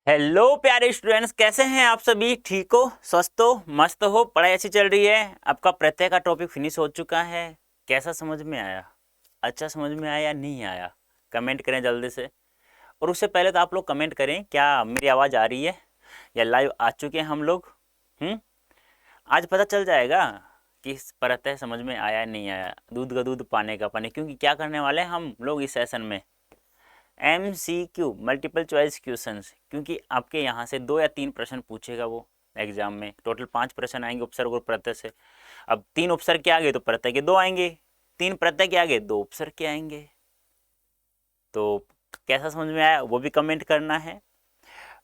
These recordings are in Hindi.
हेलो प्यारे स्टूडेंट्स, कैसे हैं आप सभी? ठीक हो, स्वस्थ हो, मस्त हो? पढ़ाई अच्छी चल रही है? आपका प्रत्यय का टॉपिक फिनिश हो चुका है। कैसा समझ में आया? अच्छा समझ में आया या नहीं आया? कमेंट करें जल्दी से। और उससे पहले तो आप लोग कमेंट करें, क्या मेरी आवाज़ आ रही है या लाइव आ चुके हैं हम लोग? हम्म आज पता चल जाएगा कि इस प्रत्यय समझ में आया या नहीं आया। दूध का दूध, पानी का पानी। क्योंकि क्या करने वाले हैं हम लोग इस सेशन में? MCQ, multiple choice questions. क्योंकि आपके यहाँ से 2 या 3 प्रश्न पूछेगा वो एग्जाम में। टोटल 5 प्रश्न आएंगे उपसर्ग और प्रत्यय से। अब 3 उपसर्ग के आगे तो प्रत्यय के 2 आएंगे, 3 प्रत्यय के आगे 2 उपसर्ग के आएंगे। तो कैसा समझ में आया वो भी कमेंट करना है।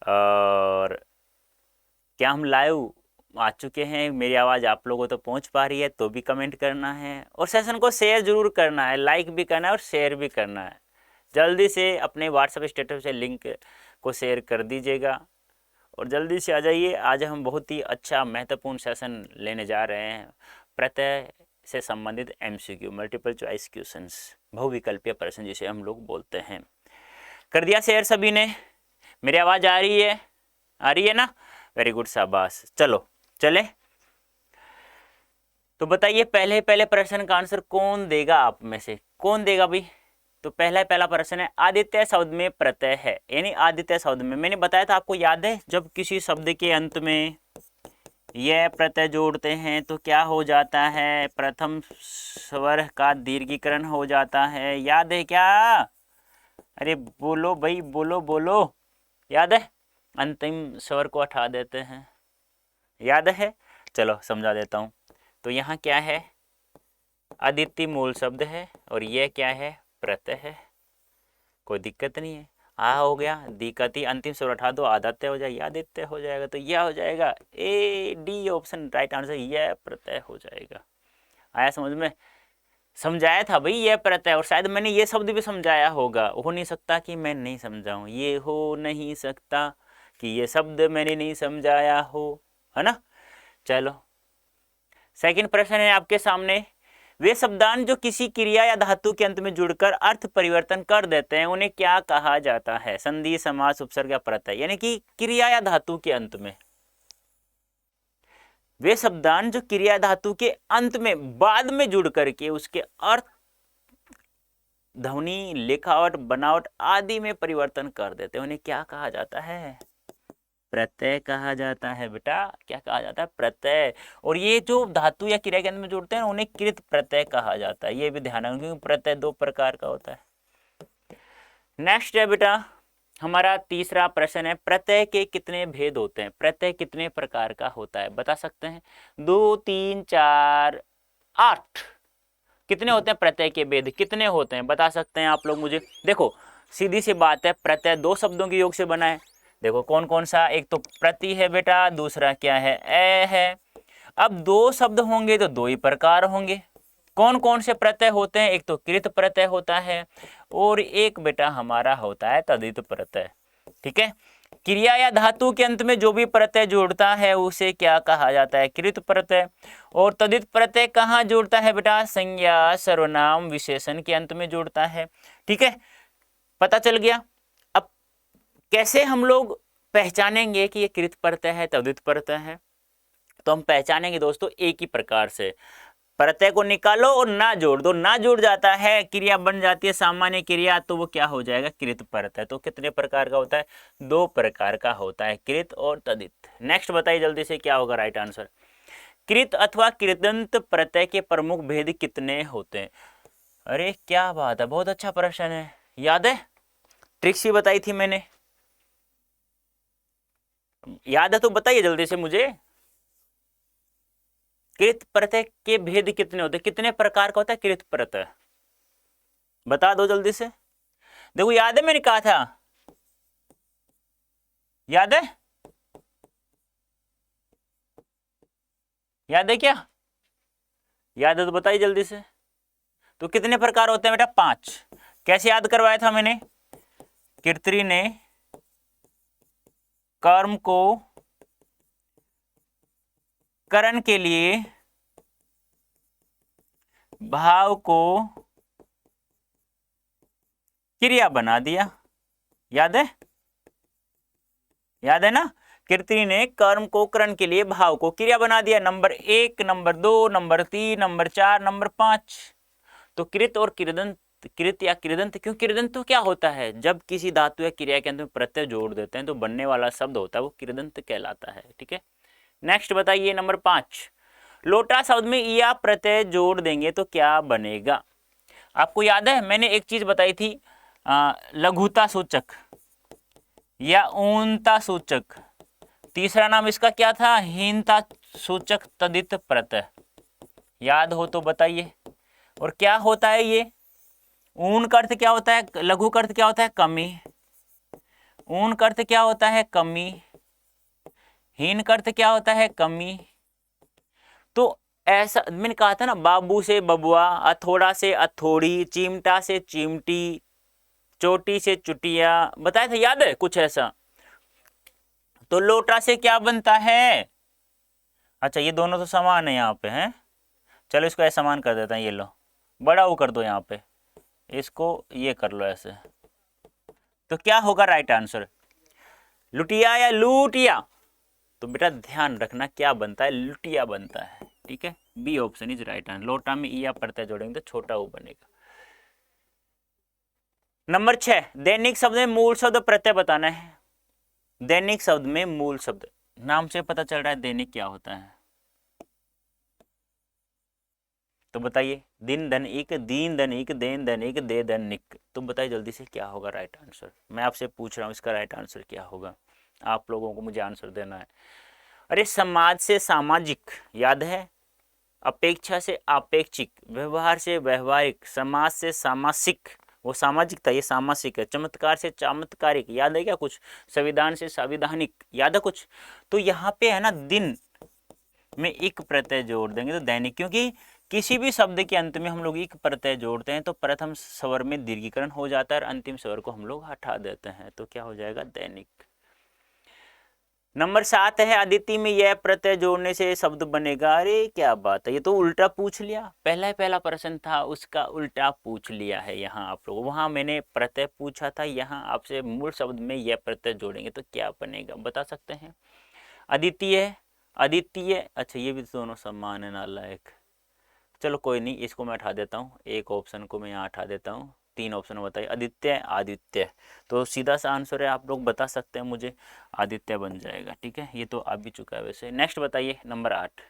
और क्या हम लाइव आ चुके हैं, मेरी आवाज़ आप लोगों तक पहुंच पा रही है, तो भी कमेंट करना है। और सेशन को शेयर जरूर करना है, लाइक भी करना है और शेयर भी करना है। जल्दी से अपने व्हाट्सएप स्टेटस से लिंक को शेयर कर दीजिएगा और जल्दी से आ जाइए। आज हम बहुत ही अच्छा महत्वपूर्ण सेशन लेने जा रहे हैं। प्रत्यय से संबंधित MCQ, मल्टीपल चॉइस क्वेश्चंस, बहुविकल्पीय प्रश्न जिसे हम लोग बोलते हैं। कर दिया शेयर सभी ने? मेरी आवाज़ आ रही है? आ रही है ना? वेरी गुड, शाबाश। चलो चले। तो बताइए, पहले पहले प्रश्न का आंसर कौन देगा? आप में से कौन देगा भाई? तो पहला प्रश्न है, आदित्य शब्द में प्रत्यय है। यानी आदित्य शब्द में मैंने बताया था, आपको याद है? जब किसी शब्द के अंत में यह प्रत्यय जोड़ते हैं तो क्या हो जाता है? प्रथम स्वर का दीर्घीकरण हो जाता है। याद है क्या? अरे बोलो भाई, बोलो बोलो। याद है? अंतिम स्वर को हटा देते हैं। याद है? चलो समझा देता हूँ। तो यहाँ क्या है? आदित्य मूल शब्द है और यह क्या है? प्रत्यय है। कोई दिक्कत नहीं है। आ हो गया, दिक्कत ही अंतिम स्वर हटा दो, आदित्य हो जाएगा, आदित्य हो जाएगा। तो यह हो जाएगा AD ऑप्शन राइट आंसर, यह प्रत्यय हो जाएगा। आया समझ में? समझाया था भाई यह प्रत्यय, और शायद मैंने ये शब्द भी समझाया होगा। हो नहीं सकता कि मैं नहीं समझाऊं, ये हो नहीं सकता कि ये शब्द मैंने नहीं समझाया हो, है ना? चलो, सेकंड प्रश्न है आपके सामने। वे शब्दांश जो किसी क्रिया या धातु के अंत में जुड़कर अर्थ परिवर्तन कर देते हैं उन्हें क्या कहा जाता है? संधि, समास, उपसर्ग या प्रत्यय। यानी कि क्रिया या धातु के अंत में, वे शब्दांश जो क्रिया धातु के अंत में बाद में जुड़ करके उसके अर्थ, ध्वनि, लिखावट, बनावट आदि में परिवर्तन कर देते हैं उन्हें क्या कहा जाता है? प्रत्यय कहा जाता है बेटा। क्या कहा जाता है? प्रत्यय। और ये जो धातु या क्रिया के अंत में जुड़ते हैं उन्हें कृत प्रत्यय कहा जाता है। ये भी ध्यान रखना, क्योंकि प्रत्यय 2 प्रकार का होता है। नेक्स्ट है बेटा हमारा तीसरा प्रश्न है, प्रत्यय के कितने भेद होते हैं? प्रत्यय कितने प्रकार का होता है बता सकते हैं? 2, 3, 4, 8। कितने होते हैं प्रत्यय के भेद? कितने होते हैं बता सकते हैं आप लोग मुझे? देखो, सीधी सी बात है, प्रत्यय 2 शब्दों के योग से बना है। देखो कौन कौन सा? एक तो प्रति है बेटा, दूसरा क्या है? ए है। अब 2 शब्द होंगे तो 2 ही प्रकार होंगे। कौन कौन से प्रत्यय होते हैं? एक तो कृत प्रत्यय होता है और एक बेटा हमारा होता है तद्धित प्रत्यय। ठीक है? क्रिया या धातु के अंत में जो भी प्रत्यय जोड़ता है उसे क्या कहा जाता है? कृत प्रत्यय। और तद्धित प्रत्यय कहाँ जोड़ता है बेटा? संज्ञा, सर्वनाम, विशेषण के अंत में जोड़ता है। ठीक है, पता चल गया। अब कैसे हम लोग पहचानेंगे कि ये कृत प्रत्यय है, तद्धित प्रत्यय है? तो हम पहचानेंगे दोस्तों एक ही प्रकार से। प्रत्यय को निकालो और ना जोड़ दो। ना जुड़ जाता है, क्रिया बन जाती है सामान्य क्रिया, तो वो क्या हो जाएगा? कृत प्रत्यय। तो कितने प्रकार का होता है? 2 प्रकार का होता है, कृत और तद्धित। नेक्स्ट बताइए जल्दी से, क्या होगा राइट आंसर? कृत अथवा कृदंत प्रत्यय के प्रमुख भेद कितने होते हैं? अरे क्या बात है, बहुत अच्छा प्रश्न है। याद है? ट्रिक्स भी बताई थी मैंने। याद है तो बताइए जल्दी से मुझे। कृत प्रत्यय के भेद कितने होते हैं? कितने प्रकार का होता है कृत प्रत्यय? बता दो जल्दी से। देखो, याद है मैंने कहा था? याद है? याद है क्या? याद है तो बताइए जल्दी से। तो कितने प्रकार होते हैं बेटा? 5। कैसे याद करवाया था मैंने? कीर्ति ने कर्म को करण के लिए, भाव को क्रिया बना दिया। याद है? याद है ना, कीर्ति ने कर्म को करण के लिए भाव को क्रिया बना दिया। Number 1, number 2, number 3, number 4, number 5। तो कृत और कृदंत, कृत या कृदंत क्यों? कृदंत तो क्या होता है, जब किसी धातु या क्रिया के अंत में प्रत्यय जोड़ देते हैं तो बनने वाला शब्द होता है वो कृदंत कहलाता है। ठीक है, नेक्स्ट बताइए नंबर 5। लोटा शब्द में या प्रत्यय जोड़ देंगे तो क्या बनेगा? आपको याद है मैंने एक चीज बताई थी, लघुता सूचक या ऊनता सूचक। तीसरा नाम इसका क्या था? हीनता सूचक तदित प्रत्यय। याद हो तो बताइए। और क्या होता है ये? ऊन का अर्थ क्या होता है? लघु का अर्थ क्या होता है? कमी। ऊन का अर्थ क्या होता है? कमी। हीन का अर्थ क्या होता है? कमी। तो ऐसा मैंने कहा था ना, बाबू से बबुआ, अथोड़ा से अथोड़ी, चिमटा से चिमटी, चोटी से चुटिया, बताया था, याद है कुछ ऐसा? तो लोटा से क्या बनता है? अच्छा ये दोनों तो समान है यहाँ पे हैं, चलो इसको ऐसा समान कर देता है, ये लो बड़ा वो कर दो यहाँ पे, इसको ये कर लो ऐसे। तो क्या होगा राइट आंसर? लुटिया या लूटिया? तो बेटा ध्यान रखना क्या बनता है? लुटिया बनता है। ठीक है, B option is right answer. लोटा में ई या प्रत्यय जोड़ेंगे तो छोटा वो बनेगा। नंबर 6, दैनिक शब्द में मूल शब्द प्रत्यय बताना है। दैनिक शब्द में मूल शब्द, नाम से पता चल रहा है दैनिक क्या होता है। तो बताइए, दिन धन एक, दीन धन एक, देन धन एक, दे धन निक। तो बताइए जल्दी से क्या होगा राइट आंसर? मैं आपसे पूछ रहा हूँ इसका राइट आंसर क्या होगा, आप लोगों को मुझे आंसर देना है। अरे समाज से सामाजिक, याद है? अपेक्षा से अपेक्षिक, व्यवहार से व्यवहारिक, समाज से सामासिक, वो सामाजिक था ये सामासिक है। चमत्कार से चमत्कारिक, याद है क्या कुछ? संविधान से संविधानिक, याद है कुछ? तो यहाँ पे है ना, दिन में एक प्रत्यय जोड़ देंगे तो दैनिक, क्योंकि किसी भी शब्द के अंत में हम लोग एक प्रत्यय जोड़ते हैं तो प्रथम स्वर में दीर्घीकरण हो जाता है और अंतिम स्वर को हम लोग हटा देते हैं, तो क्या हो जाएगा? दैनिक। नंबर 7 है, अदिति में यह प्रत्यय जोड़ने से शब्द बनेगा। अरे क्या बात है, ये तो उल्टा पूछ लिया। पहला प्रश्न था उसका उल्टा पूछ लिया है यहाँ आप लोग। वहां मैंने प्रत्यय पूछा था, यहाँ आपसे मूल शब्द में यह प्रत्यय जोड़ेंगे तो क्या बनेगा, बता सकते हैं? अद्वितीय, अद्वितीय, अच्छा ये भी दोनों समान है, नालायक। चलो कोई नहीं, इसको मैं हटा देता हूँ, एक ऑप्शन को मैं यहाँ हटा देता हूँ। 3 ऑप्शन बताइए, आदित्य, आदित्य। तो सीधा सा आंसर है, आप लोग बता सकते हैं मुझे, आदित्य बन जाएगा। ठीक है, ये तो आ भी चुका है वैसे। नेक्स्ट बताइए नंबर 8,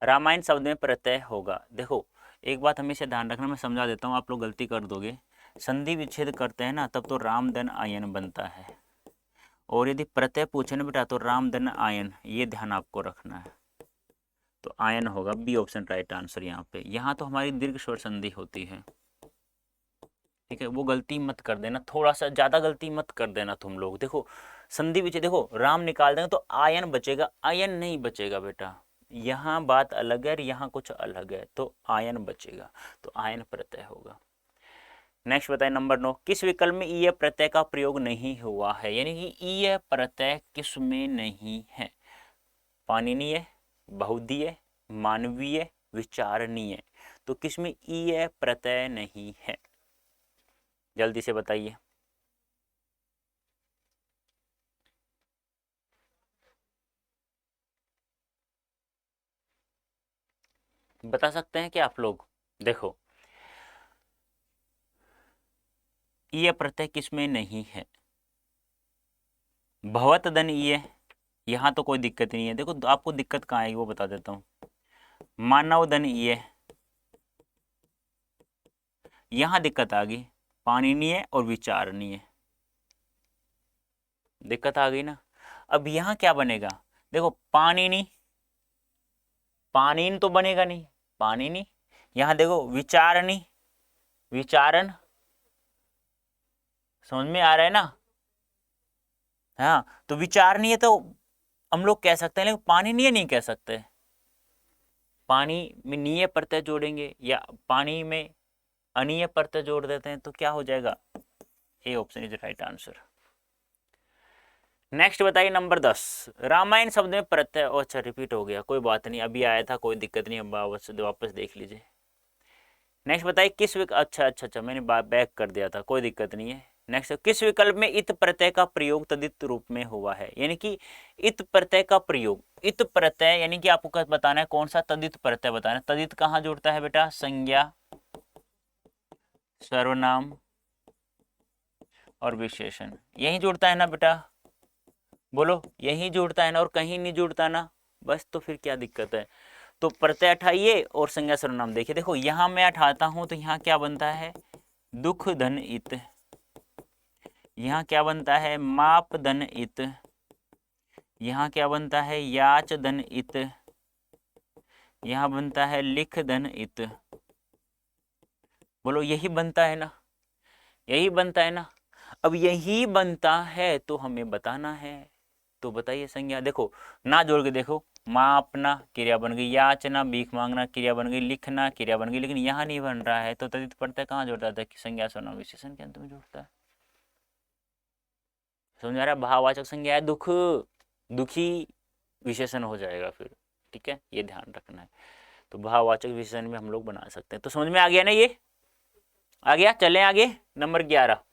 रामायण शब्द में प्रत्यय होगा। देखो एक बात हमेशा ध्यान रखना, मैं समझा देता हूँ, आप लोग गलती कर दोगे। संधि विच्छेद करते हैं ना तब तो रामधन आयन बनता है, और यदि प्रत्यय पूछे ना बेटा तो रामधन आयन, ये ध्यान आपको रखना है। तो आयन होगा, बी ऑप्शन राइट आंसर यहाँ पे। यहाँ तो हमारी दीर्घ स्वर संधि होती है। ठीक है, वो गलती मत कर देना, थोड़ा सा ज्यादा गलती मत कर देना तुम लोग। देखो संधि विच्छेद, देखो राम निकाल देंगे तो आयन बचेगा, आयन नहीं बचेगा बेटा। यहाँ बात अलग है, यहाँ कुछ अलग है, तो आयन बचेगा, तो आयन प्रत्यय होगा। नेक्स्ट बताए नंबर 9, किस विकल्प में ईय प्रत्यय का प्रयोग नहीं हुआ है? यानी कि ईय प्रत्यय किस में नहीं है? पाणिनीय, बहुधीय, मानवीय, विचारणीय। तो किसमें ईय प्रत्यय नहीं है? जल्दी से बताइए। बता सकते हैं क्या आप लोग? देखो ईय प्रत्यय किसमें नहीं है? भवत धन ईय, यहाँ तो कोई दिक्कत नहीं है। देखो आपको दिक्कत कहाँ आएगी वो बता देता हूँ। मानव धन ईय, यहाँ दिक्कत आ गई। पाणिनीय और विचारणीय, दिक्कत आ गई ना। अब यहाँ क्या बनेगा? देखो पाणिनि, पाणिन तो बनेगा नहीं, पाणिनि। यहाँ देखो विचारणी, विचारण, समझ में आ रहा है ना? हाँ, तो विचारणीय तो हम लोग कह सकते हैं, लेकिन पाणिनीय नहीं कह सकते। पानी में नीय प्रत्यय जोड़ेंगे या पानी में अनीय प्रत्यय जोड़ देते हैं तो क्या हो जाएगा? A option is right answer. Next बताइए नंबर 10, रामायण शब्द में प्रत्यय, अच्छा रिपीट हो गया, कोई बात नहीं, अभी आया था, कोई दिक्कत नहीं, अब वापस देख लीजिए। नेक्स्ट बताइए अच्छा अच्छा अच्छा, मैंने बैक कर दिया था, कोई दिक्कत नहीं है। नेक्स्ट, किस विकल्प में इत प्रत्यय का प्रयोग तदित रूप में हुआ है? यानी कि इत प्रत्यय का प्रयोग, इत प्रत्यय यानी कि आपको बताना है कौन सा तदित प्रत्यय बताना है। तदित कहाँ जुड़ता है बेटा? संज्ञा, सर्वनाम और विशेषण, यही जुड़ता है ना बेटा? बोलो, यही जुड़ता है ना, और कहीं नहीं जुड़ता ना? बस तो फिर क्या दिक्कत है? तो प्रत्यय हटाइए और संज्ञा सर्वनाम देखिए। देखो यहां मैं हटाता हूं तो यहाँ क्या बनता है? दुख धन इत। यहाँ क्या बनता है? माप धन इत। यहाँ क्या बनता है? याच धन इत। यहाँ बनता है लिख धन इत। बोलो, यही बनता है ना? यही बनता है ना? अब यही बनता है तो हमें बताना है। तो बताइए संज्ञा, देखो ना जोड़ के देखो। मापना क्रिया बन गई, याचना भीख मांगना क्रिया बन गई, लिखना क्रिया बन गई, लेकिन यहाँ नहीं बन रहा है। तो तदित प्रत्यय कहाँ जोड़ता था? संज्ञा सर्वनाम विशेषण के अंत में जोड़ता है। समझ आ रहा है? भाववाचक संज्ञा है दुख, दुखी विशेषण हो जाएगा फिर। ठीक है, ये ध्यान रखना है। तो भाववाचक विशेषण में हम लोग बना सकते हैं। तो समझ में आ गया ना? ये आ गया। चलें आगे। नंबर 11,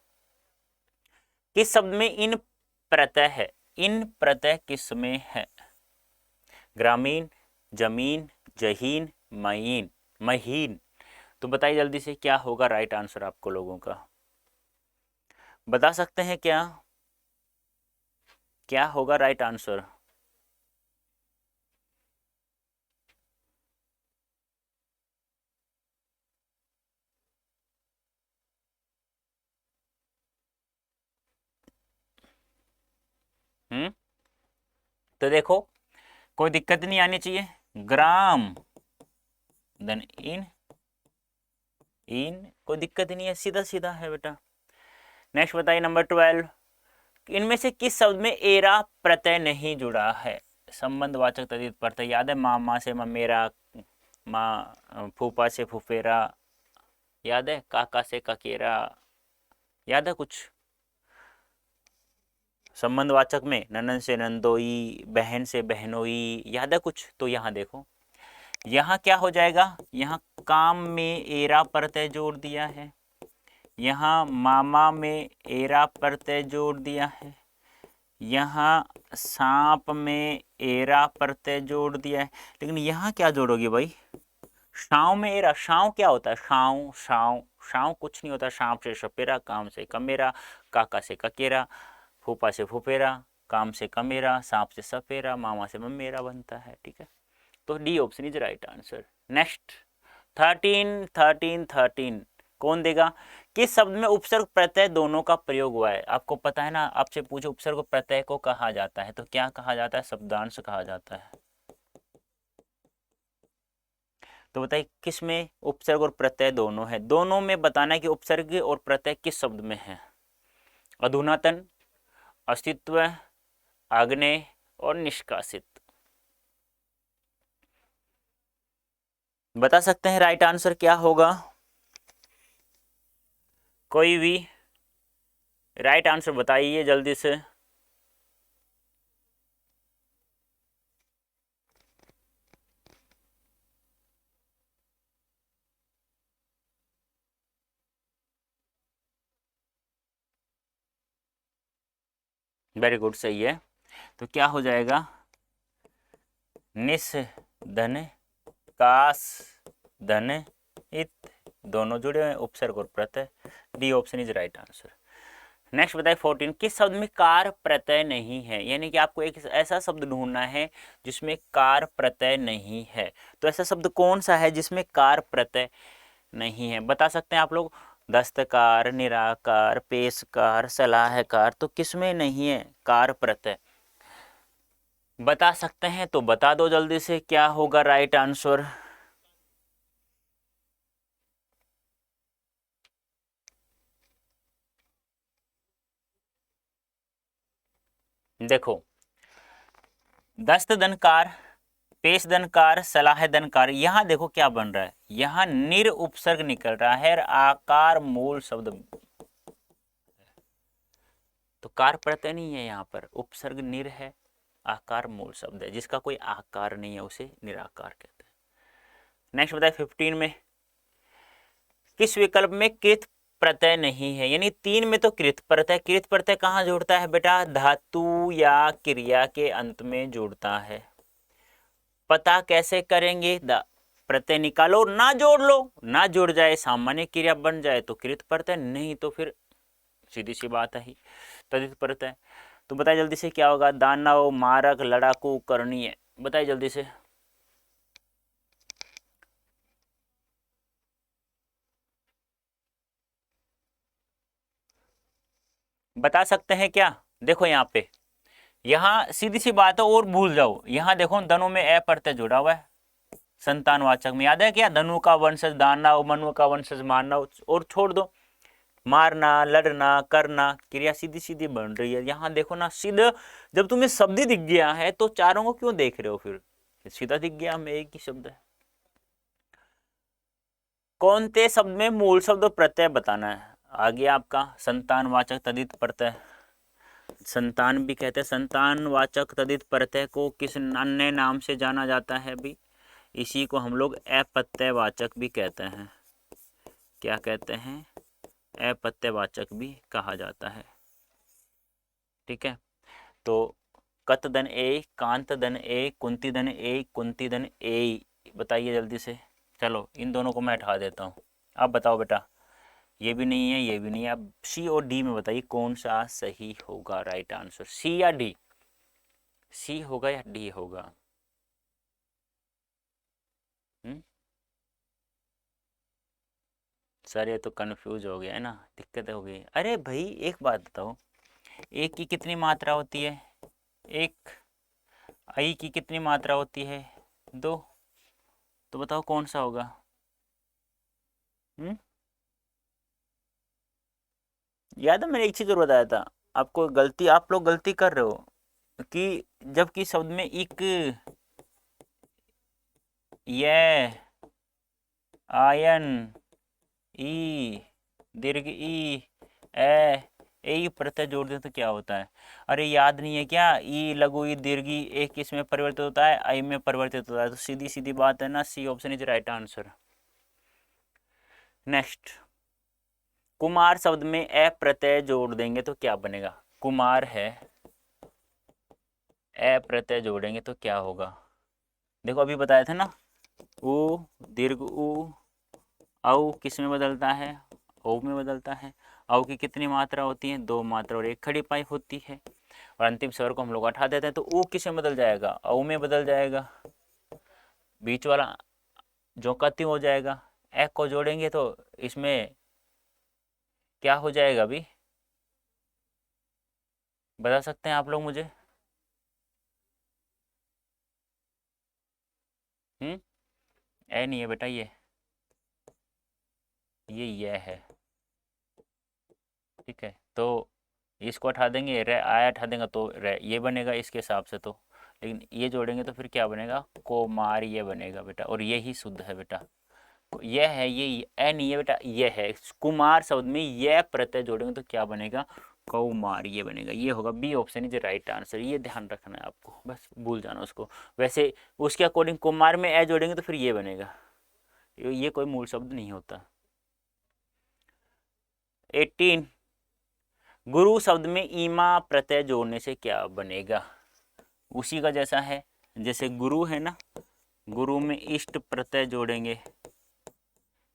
किस शब्द में इन प्रत्यय है? इन प्रत्यय किस में है? ग्रामीण, जमीन, जहीन, महीन, महीन। तो बताइए जल्दी से क्या होगा राइट आंसर आपको लोगों का? बता सकते हैं क्या? क्या होगा राइट आंसर? तो देखो, कोई दिक्कत नहीं आनी चाहिए। ग्राम देन इन, इन कोई दिक्कत नहीं है, सीधा सीधा है बेटा। नेक्स्ट बताइए नंबर 12, इनमें से किस शब्द में एरा प्रत्यय नहीं जुड़ा है? संबंधवाचक तद्धित प्रत्यय याद है? मामा से ममेरा, माँ फूफा से फुफेरा, याद है? काका से ककेरा, याद है कुछ? संबंधवाचक में ननन से नंदोई, बहन से बहनोई, याद है कुछ? तो यहाँ देखो, यहाँ क्या हो जाएगा? यहाँ काम में एरा प्रत्यय जोड़ दिया है, यहाँ मामा में एरा प्रत्यय जोड़ दिया है, यहाँ सांप में एरा प्रत्यय जोड़ दिया है, लेकिन यहाँ क्या जोड़ोगे भाई? शाव में एरा। शाव क्या होता है? शाव शाव शाव कुछ नहीं होता। सांप से सपेरा, काम से कमेरा, काका से ककेरा, फूफा से फुफेरा, काम से कमेरा, सांप से सपेरा, मामा से ममेरा बनता है। ठीक है, तो D option is right answer. Next 13 13 13, कौन देगा? किस शब्द में उपसर्ग प्रत्यय दोनों का प्रयोग हुआ है? आपको पता है ना, आपसे पूछो उपसर्ग प्रत्यय को कहा जाता है तो क्या कहा जाता है? शब्दांश कहा जाता है। तो बताइए किस में उपसर्ग और प्रत्यय दोनों है? दोनों में बताना है कि उपसर्ग और प्रत्यय किस शब्द में है। अधुनातन, अस्तित्व, आग्नेय और निष्कासित। बता सकते हैं राइट आंसर क्या होगा? कोई भी राइट आंसर बताइए जल्दी से। वेरी गुड, सही है। तो क्या हो जाएगा? निस धन कास धन इत, दोनों जुड़े हुए उपसर्ग और प्रत्यय। D option is right answer. Next बताइए 14, किस शब्द में कार प्रत्यय नहीं है? यानी कि आपको एक ऐसा शब्द ढूंढना है जिसमें कार प्रत्यय नहीं है। तो ऐसा शब्द कौन सा है जिसमें कार प्रत्यय नहीं है? बता सकते हैं आप लोग? दस्तकार, निराकार, पेशकार, सलाहकार, तो किसमें नहीं है कार प्रत्यय? बता सकते हैं तो बता दो जल्दी से, क्या होगा राइट आंसर? देखो, दस्त दनकार, पेश दनकार, सलाह दनकार, यहां देखो क्या बन रहा है? यहां निर उपसर्ग निकल रहा है और आकार मूल शब्द। तो कार प्रत्यय नहीं है, यहाँ पर उपसर्ग निर है, आकार मूल शब्द है। जिसका कोई आकार नहीं है उसे निराकार कहते हैं। नेक्स्ट बताए 15 में, किस विकल्प में कृत प्रत्यय नहीं है, यानी 3 में तो कृत प्रत्यय, कृत प्रत्यय कहाँ जुड़ता है बेटा, धातु या क्रिया के अंत में जुड़ता है। पता कैसे करेंगे, प्रत्यय निकालो, ना जोड़ लो, ना जुड़ जाए सामान्य क्रिया बन जाए तो कृत प्रत्यय, नहीं तो फिर सीधी सी बात है ही तदित प्रत्यय। तो बताइए जल्दी से क्या होगा, दानव, मारक, लड़ाकू, करणीय, बताइए जल्दी से। बता सकते हैं क्या, देखो यहाँ पे, यहाँ सीधी सी बात है और भूल जाओ, यहाँ देखो दोनों में ए प्रत्यय जुड़ा हुआ है, संतानवाचक में, याद है क्या, धनु का वंशज दानव, मनु का वंशज मानव, और छोड़ दो, मारना, लड़ना, करना, क्रिया सीधी सीधी बन रही है। यहाँ देखो ना सीधा, जब तुम्हें शब्द दिख गया है तो चारों को क्यों देख रहे हो, फिर सीधा दिख गया हमें एक ही शब्द है। कौन से शब्द में मूल शब्द और प्रत्यय बताना है, आगे आपका संतानवाचक तदित प्रत्यय, संतान भी कहते हैं, संतानवाचक तदित प्रत्यय को किस अन्य नाम से जाना जाता है भी, इसी को हम लोग अप्रत्ययवाचक भी कहते हैं। क्या कहते हैं, अप्रत्ययवाचक भी कहा जाता है। ठीक है, तो कत धन ए, कांत धन ए, कुंती धन ए, कुंती धन ए, बताइए जल्दी से। चलो इन दोनों को मैं हटा देता हूँ, आप बताओ बेटा, ये भी नहीं है, ये भी नहीं है, अब सी और डी में बताइए कौन सा सही होगा, राइट आंसर, सी या डी, सी होगा या डी होगा। सर ये तो कंफ्यूज हो गया है ना, दिक्कत हो गई। अरे भाई एक बात बताओ, एक की कितनी मात्रा होती है, एक, आई की कितनी मात्रा होती है, 2, तो बताओ कौन सा होगा। याद है मैंने एक चीज और बताया था आपको, गलती आप लोग गलती कर रहे हो कि जबकि शब्द में एक, ये, आयन, ई, दीर्घ ई, ए प्रत्यय जोड़ दें तो क्या होता है, अरे याद नहीं है क्या, ई लघु ई दीर्घी एक किस में परिवर्तित होता है, आई में परिवर्तित होता है, तो सीधी सीधी बात है ना, C option is right answer. Next, कुमार शब्द में ए प्रत्यय जोड़ देंगे तो क्या बनेगा, कुमार है, ए प्रत्यय जोड़ेंगे तो क्या होगा, देखो अभी बताया था ना, उ, दीर्घ उ, औ किस में बदलता है, ओ में बदलता है, औ की कितनी मात्रा होती है, 2 मात्रा और एक खड़ी पाई होती है, और अंतिम स्वर को हम लोग हटा देते हैं तो ऊ किस में बदल जाएगा, औ में बदल जाएगा, बीच वाला जो कति हो जाएगा, ए को जोड़ेंगे तो इसमें क्या हो जाएगा अभी, बता सकते हैं आप लोग मुझे। ए नहीं है बेटा, ये है, ठीक है, तो इसको हटा देंगे, रे आया हटा देंगे तो रे ये बनेगा इसके हिसाब से, तो लेकिन ये जोड़ेंगे तो फिर क्या बनेगा, कोमार ये बनेगा बेटा, और ये ही शुद्ध है बेटा, ये है, ये ए नहीं है बेटा, ये है, कुमार शब्द में ये प्रत्यय जोड़ेंगे तो क्या बनेगा, कौमार ये बनेगा, ये होगा, B option is right answer, ये ध्यान रखना है आपको, बस भूल जाना उसको। वैसे उसके अकॉर्डिंग कुमार में ए जोड़ेंगे तो फिर ये बनेगा, ये कोई मूल शब्द नहीं होता। 18, गुरु शब्द में ईमा प्रत्यय जोड़ने से क्या बनेगा, उसी का जैसा है, जैसे गुरु है ना, गुरु में इष्ट प्रत्यय जोड़ेंगे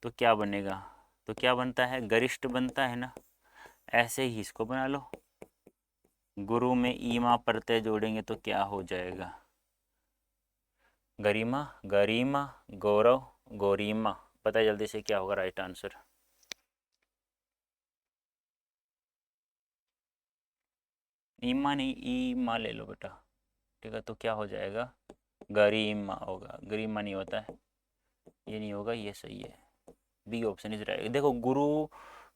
तो क्या बनेगा, तो क्या बनता है, गरिष्ठ बनता है ना, ऐसे ही इसको बना लो, गुरु में ईमा प्रत्यय जोड़ेंगे तो क्या हो जाएगा, गरिमा, गरिमा, गौरव, गौरीमा, पता जल्दी से क्या होगा राइट आंसर। ईमा नहीं, ईमा ले लो बेटा, ठीक है, तो क्या हो जाएगा, गरिमा होगा, गरिमा नहीं होता है, ये नहीं होगा, ये सही है, बी ऑप्शन इज राइट। देखो गुरु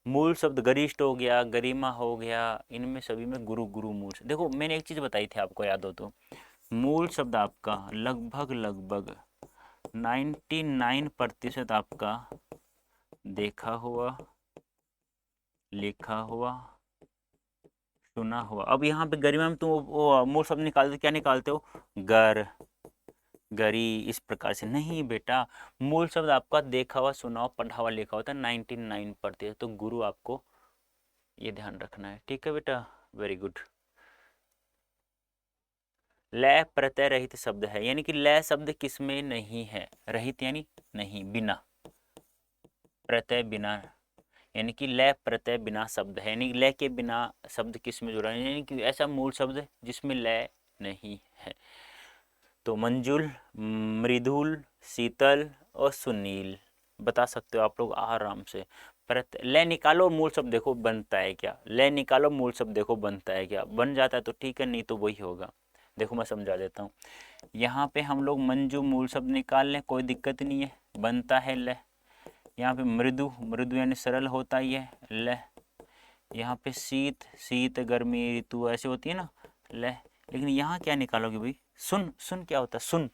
मूल शब्द गरिष्ठ हो गया, गरिमा हो गया, इनमें सभी में गुरु गुरु मूल, देखो मैंने एक चीज बताई थी आपको, याद हो तो, मूल शब्द आपका लगभग लगभग 99% आपका देखा हुआ, लिखा हुआ, सुना हुआ। अब यहाँ पे गरिमा में तुम वो मूल शब्द निकालते, क्या निकालते हो, गर, गरी, इस प्रकार से नहीं बेटा। मूल शब्द आपका देखा हुआ, सुना हुआ, पढ़ा हुआ, लिखा होता है 99% तो गुरु आपको ये ध्यान रखना है। ठीक है बेटा, वेरी गुड। लय प्रत्यय रहित शब्द है, यानी कि लय शब्द किसमें नहीं है, रहित यानी नहीं, बिना, प्रत्यय बिना, यानी कि लय प्रत्यय बिना शब्द है, यानी लय के बिना शब्द किस में जुड़ा है, यानी कि ऐसा मूल शब्द जिसमें लय नहीं है। तो मंजुल, मृदुल, शीतल और सुनील बता सकते हो आप लोग आराम से। प्रत्यय लय निकालो, मूल शब्द देखो बनता है क्या, लय निकालो मूल शब्द देखो बनता है क्या, बन जाता है तो ठीक है, नहीं तो वही होगा। देखो मैं समझा देता हूँ। यहाँ पे हम लोग मंजू मूल शब्द निकाल लें, कोई दिक्कत नहीं है, बनता है लय। यहाँ पे मृदु, मृदु यानी सरल होता ही है, लय। यहाँ पे शीत, शीत गर्मी ऋतु ऐसे होती है ना, लय। लेकिन यहाँ क्या निकालोगे भाई, सुन, सुन क्या होता है, सुन,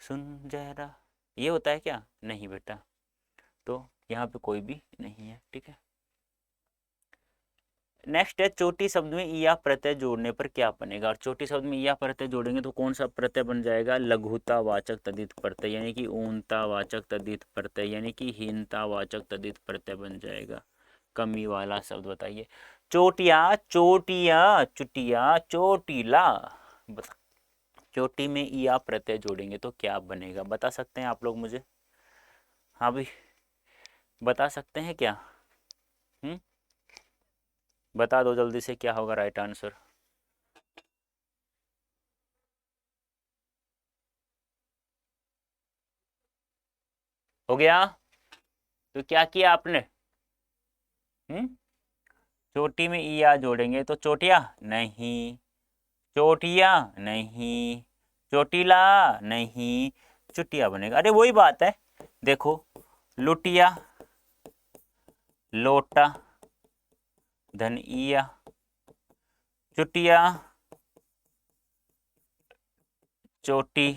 सुन जहरा, ये होता है क्या, नहीं बेटा। तो यहाँ पे कोई भी नहीं है, ठीक है। नेक्स्ट है चोटी शब्द में या प्रत्यय जोड़ने पर क्या बनेगा, और चोटी शब्द में या प्रत्यय जोड़ेंगे तो कौन सा प्रत्यय बन जाएगा, लघुता वाचक तद्धित प्रत्यय, यानी कि ऊनता वाचक तद्धित प्रत्यय, यानी कि हीनता वाचक तद्धित प्रत्यय बन जाएगा। कमी वाला शब्द बताइए। चोटिया, चोटिया, चुटिया, चोटीला, बता। चोटी में या प्रत्यय जोड़ेंगे तो क्या बनेगा, बता सकते हैं आप लोग मुझे। हाँ भाई, बता सकते हैं क्या। बता दो जल्दी से, क्या होगा राइट आंसर। हो गया। तो क्या किया आपने। हम्म चोटी में ईया जोड़ेंगे तो चोटिया नहीं, चोटिया नहीं, चोटीला नहीं, चुटिया बनेगा। अरे वही बात है, देखो, लुटिया, लोटा, धन ईया, चुटिया, चोटी,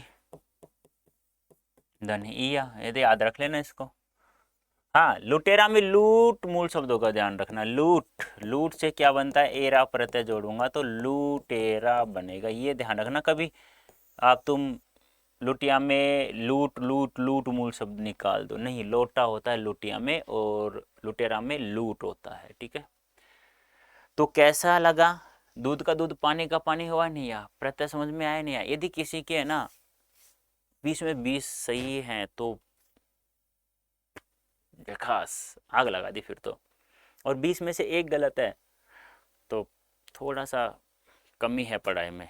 धन ईया, ये तो याद रख लेना इसको। हाँ, लुटेरा में लूट मूल शब्दों का ध्यान रखना, लूट, लूट से क्या बनता है, एरा प्रत्यय जोड़ूंगा तो लूटेरा बनेगा, ये ध्यान रखना। कभी आप तुम लुटिया में लूट, लूट, लूट मूल शब्द निकाल दो, नहीं, लोटा होता है लुटिया में और लुटेरा में लूट होता है, ठीक है। तो कैसा लगा, दूध का दूध पानी का पानी हुआ नहीं, या प्रत्यय समझ में आया नहीं आया। यदि किसी के है ना 20 में 20 सही है तो खास आग लगा दी फिर तो, और 20 में से एक गलत है तो थोड़ा सा कमी है पढ़ाई में,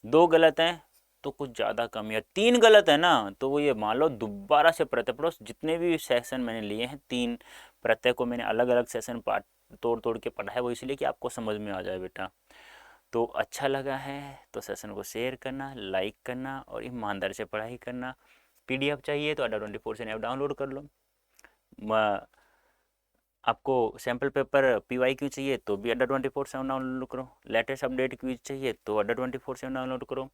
2 गलत हैं तो कुछ ज़्यादा कमी है, 3 गलत है ना तो वो ये मान लो दोबारा से प्रत्यय पढ़ो। जितने भी सेशन मैंने लिए हैं 3 प्रत्यय को मैंने अलग अलग सेशन पार्ट तोड़ तोड़ के पढ़ा है, वो इसलिए कि आपको समझ में आ जाए बेटा। तो अच्छा लगा है तो सेशन को शेयर करना, लाइक करना और ईमानदारी से पढ़ाई करना। PDF चाहिए तो Adda24 से ऐप डाउनलोड कर लो। आपको सैम्पल पेपर PYQ चाहिए तो भी Adda24 से डाउनलोड करो। लेटेस्ट अपडेट क्विज चाहिए तो Adda24 से डाउनलोड करो।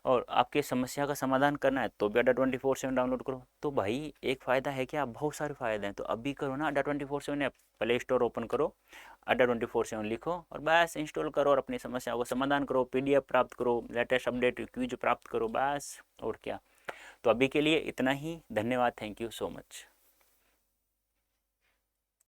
और आपकी समस्या का समाधान करना है तो भी Adda24 डाउनलोड करो। तो भाई एक फ़ायदा है क्या, बहुत सारे फ़ायदे हैं, तो अभी करो ना Adda24 app, play store open करो, Adda24 लिखो और बस इंस्टॉल करो और अपनी समस्याओं का समाधान करो, PDF प्राप्त करो, लेटेस्ट अपडेट क्विज प्राप्त करो, बस और क्या। तो अभी के लिए इतना ही, धन्यवाद, थैंक यू सो मच।